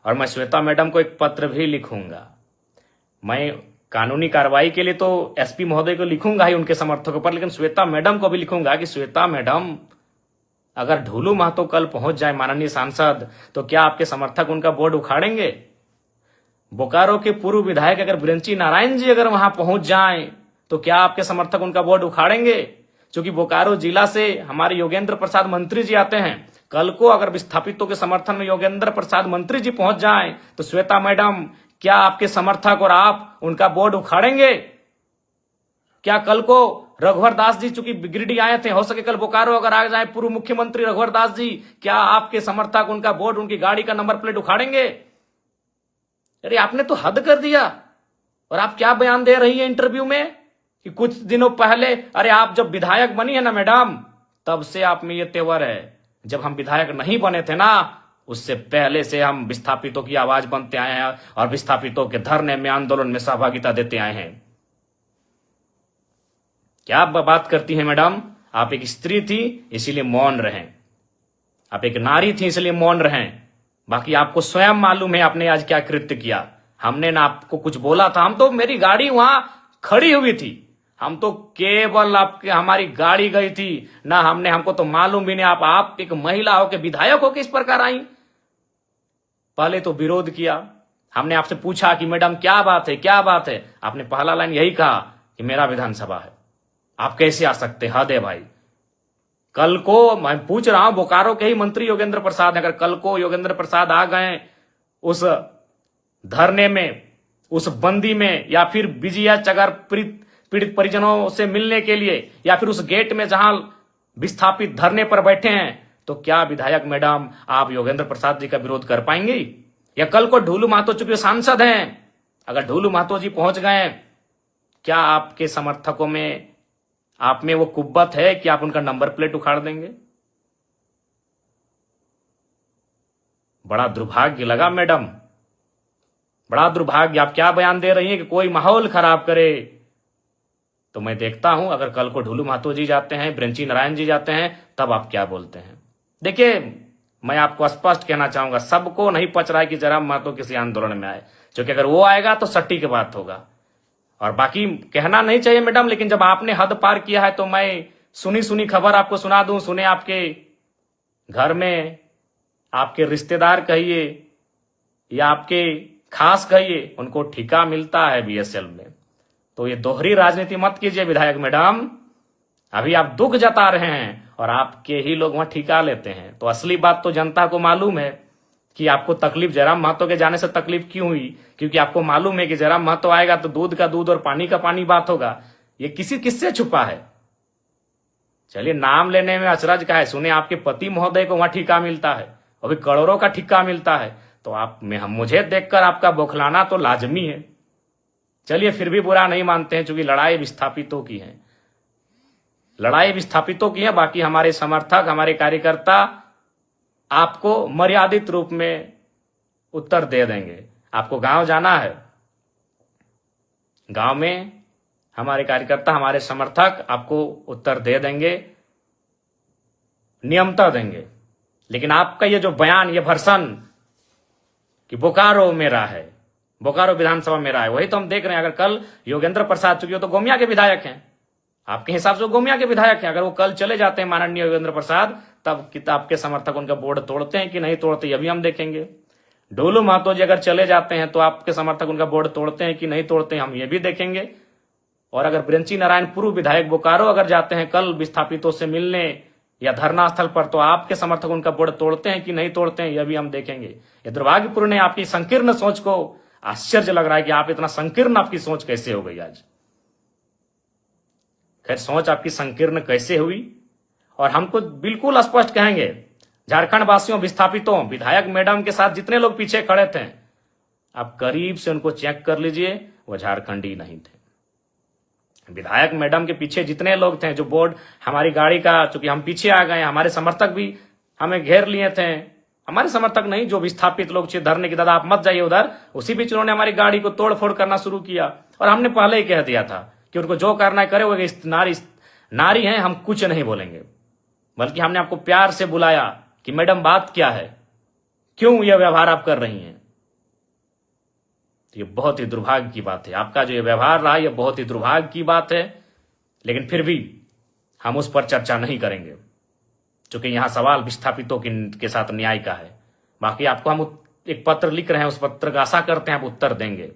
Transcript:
और मैं श्वेता मैडम को एक पत्र भी लिखूंगा। मैं कानूनी कार्रवाई के लिए तो एसपी महोदय को लिखूंगा ही उनके समर्थकों पर, लेकिन श्वेता मैडम को भी लिखूंगा कि श्वेता मैडम, अगर ढोलू महतो कल पहुंच जाए माननीय सांसद, तो क्या आपके समर्थक उनका बोर्ड उखाड़ेंगे? बोकारो के पूर्व विधायक अगर बिरंची नारायण जी अगर वहां पहुंच जाएं, तो क्या आपके समर्थक उनका बोर्ड उखाड़ेंगे? क्योंकि बोकारो जिला से हमारे योगेंद्र प्रसाद मंत्री जी आते हैं। कल को अगर विस्थापितों के समर्थन में योगेंद्र प्रसाद मंत्री जी पहुंच जाएं, तो श्वेता मैडम, क्या आपके समर्थक और आप उनका बोर्ड उखाड़ेंगे? क्या कल को रघुवर दास जी चूंकि गिरिडीह आए थे, हो सके कल बोकारो अगर आ जाए पूर्व मुख्यमंत्री रघुवर दास जी, क्या आपके समर्थक उनका बोर्ड, उनकी गाड़ी का नंबर प्लेट उखाड़ेंगे? अरे आपने तो हद कर दिया। और आप क्या बयान दे रही है इंटरव्यू में कि कुछ दिनों पहले, अरे आप जब विधायक बनी है ना मैडम, तब से आप में ये तेवर है। जब हम विधायक नहीं बने थे ना, उससे पहले से हम विस्थापितों की आवाज बनते आए हैं और विस्थापितों के धरने में, आंदोलन में सहभागिता देते आए हैं। क्या बात करती हैं मैडम? आप एक स्त्री थी इसीलिए मौन रहें, आप एक नारी थी इसलिए मौन रहें। बाकी आपको स्वयं मालूम है आपने आज क्या कृत्य किया। हमने ना आपको कुछ बोला था, हम तो, मेरी गाड़ी वहां खड़ी हुई थी, हम तो केवल आपके, हमारी गाड़ी गई थी ना, हमको तो मालूम भी नहीं आप एक महिला हो के विधायक हो के इस प्रकार आई। पहले तो विरोध किया, हमने आपसे पूछा कि मैडम क्या बात है, क्या बात है? आपने पहला लाइन यही कहा कि मेरा विधानसभा है, आप कैसे आ सकते? हद है भाई। कल को मैं पूछ रहा हूं, बोकारो के ही मंत्री योगेंद्र प्रसाद, अगर कल को योगेंद्र प्रसाद आ गए उस धरने में, उस बंदी में, या फिर बीजीएच अगर पीड़ित परिजनों से मिलने के लिए, या फिर उस गेट में जहां विस्थापित धरने पर बैठे हैं, तो क्या विधायक मैडम आप योगेंद्र प्रसाद जी का विरोध कर पाएंगी? या कल को ढोलू महतो चूंकि सांसद हैं, अगर ढोलू महतो जी पहुंच गए, क्या आपके समर्थकों में, आप में वो कुव्वत है कि आप उनका नंबर प्लेट उखाड़ देंगे? बड़ा दुर्भाग्य लगा मैडम, बड़ा दुर्भाग्य। आप क्या बयान दे रही हैं कि कोई माहौल खराब करे? तो मैं देखता हूं अगर कल को ढोलू महतो जी जाते हैं, बिरंची नारायण जी जाते हैं, तब आप क्या बोलते हैं। देखिए, मैं आपको स्पष्ट कहना चाहूंगा, सबको नहीं पच रहा है कि जयराम महतो किसी आंदोलन में आए, क्योंकि अगर वो आएगा तो सट्टी की बात होगा। और बाकी कहना नहीं चाहिए मैडम, लेकिन जब आपने हद पार किया है तो मैं सुनी खबर आपको सुना दूं। सुने आपके घर में आपके रिश्तेदार कहिए या आपके खास कहिए, उनको ठिका मिलता है बीएसएल में। तो ये दोहरी राजनीति मत कीजिए विधायक मैडम। अभी आप दुख जता रहे हैं और आपके ही लोग वहां ठिका लेते हैं। तो असली बात तो जनता को मालूम है कि आपको तकलीफ जयराम महतो के जाने से तकलीफ क्यों हुई, क्योंकि आपको मालूम है कि जयराम महतो आएगा तो दूध का दूध और पानी का पानी बात होगा। ये किससे छुपा है? चलिए, नाम लेने में अचरज का है। सुने आपके पति महोदय को वहां ठिका मिलता है, अभी करोड़ों का ठिका मिलता है, तो आप में हम मुझे देखकर आपका बौखलाना तो लाजमी है। चलिए, फिर भी बुरा नहीं मानते हैं, क्योंकि लड़ाई विस्थापितों की है, लड़ाई विस्थापितों की है। बाकी हमारे समर्थक, हमारे कार्यकर्ता आपको मर्यादित रूप में उत्तर दे देंगे। आपको गांव जाना है, गांव में हमारे कार्यकर्ता, हमारे समर्थक आपको उत्तर दे देंगे, नियमता देंगे। लेकिन आपका ये जो बयान, ये भर्सन कि बोकारो मेरा है, बोकारो विधानसभा मेरा है, वही तो हम देख रहे हैं। अगर कल योगेंद्र प्रसाद, चूंकि वो तो गोमिया के विधायक हैं, आपके हिसाब से वो गोमिया के विधायक हैं, अगर वो कल चले जाते हैं माननीय योगेंद्र प्रसाद, तब किताब के समर्थक उनका बोर्ड तोड़ते हैं कि नहीं तोड़ते, ये भी हम देखेंगे। ढोलू महतो जी अगर चले जाते हैं तो आपके समर्थक उनका बोर्ड तोड़ते हैं कि नहीं तोड़ते हैं, हम ये भी देखेंगे। और अगर बिरंची नारायण पूर्व विधायक बोकारो अगर जाते हैं कल विस्थापितों से मिलने या धरना स्थल पर, तो आपके समर्थक उनका बोर्ड तोड़ते हैं कि नहीं तोड़ते हैं, यह भी हम देखेंगे। ये दुर्भाग्यपूर्ण है, आपकी संकीर्ण सोच को आश्चर्य लग रहा है कि आप इतना संकीर्ण, आपकी सोच कैसे हो गई आज। खैर, सोच आपकी संकीर्ण कैसे हुई, और हमको बिल्कुल स्पष्ट कहेंगे, झारखंड वासियों, विस्थापितों, विधायक मैडम के साथ जितने लोग पीछे खड़े थे, आप करीब से उनको चेक कर लीजिए, वो झारखंडी नहीं थे। विधायक मैडम के पीछे जितने लोग थे, जो बोर्ड हमारी गाड़ी का, चूंकि हम पीछे आ गए, हमारे समर्थक भी हमें घेर लिए थे, हमारे समर्थक नहीं, जो विस्थापित लोग थे धरने की, दादा आप मत जाइए उधर, उसी बीच उन्होंने हमारी गाड़ी को तोड़ फोड़ करना शुरू किया। और हमने पहले ही कह दिया था कि उनको जो करना है करे, वो नारी हैं, हम कुछ नहीं बोलेंगे। बल्कि हमने आपको प्यार से बुलाया कि मैडम बात क्या है, क्यों यह व्यवहार आप कर रही हैं। तो ये बहुत ही दुर्भाग्य की बात है। आपका जो ये व्यवहार रहा ये बहुत ही दुर्भाग्य की बात है, लेकिन फिर भी हम उस पर चर्चा नहीं करेंगे, क्योंकि यहां सवाल विस्थापितों के साथ न्याय का है। बाकी आपको हम एक पत्र लिख रहे हैं, उस पत्र का आशा करते हैं आप उत्तर देंगे।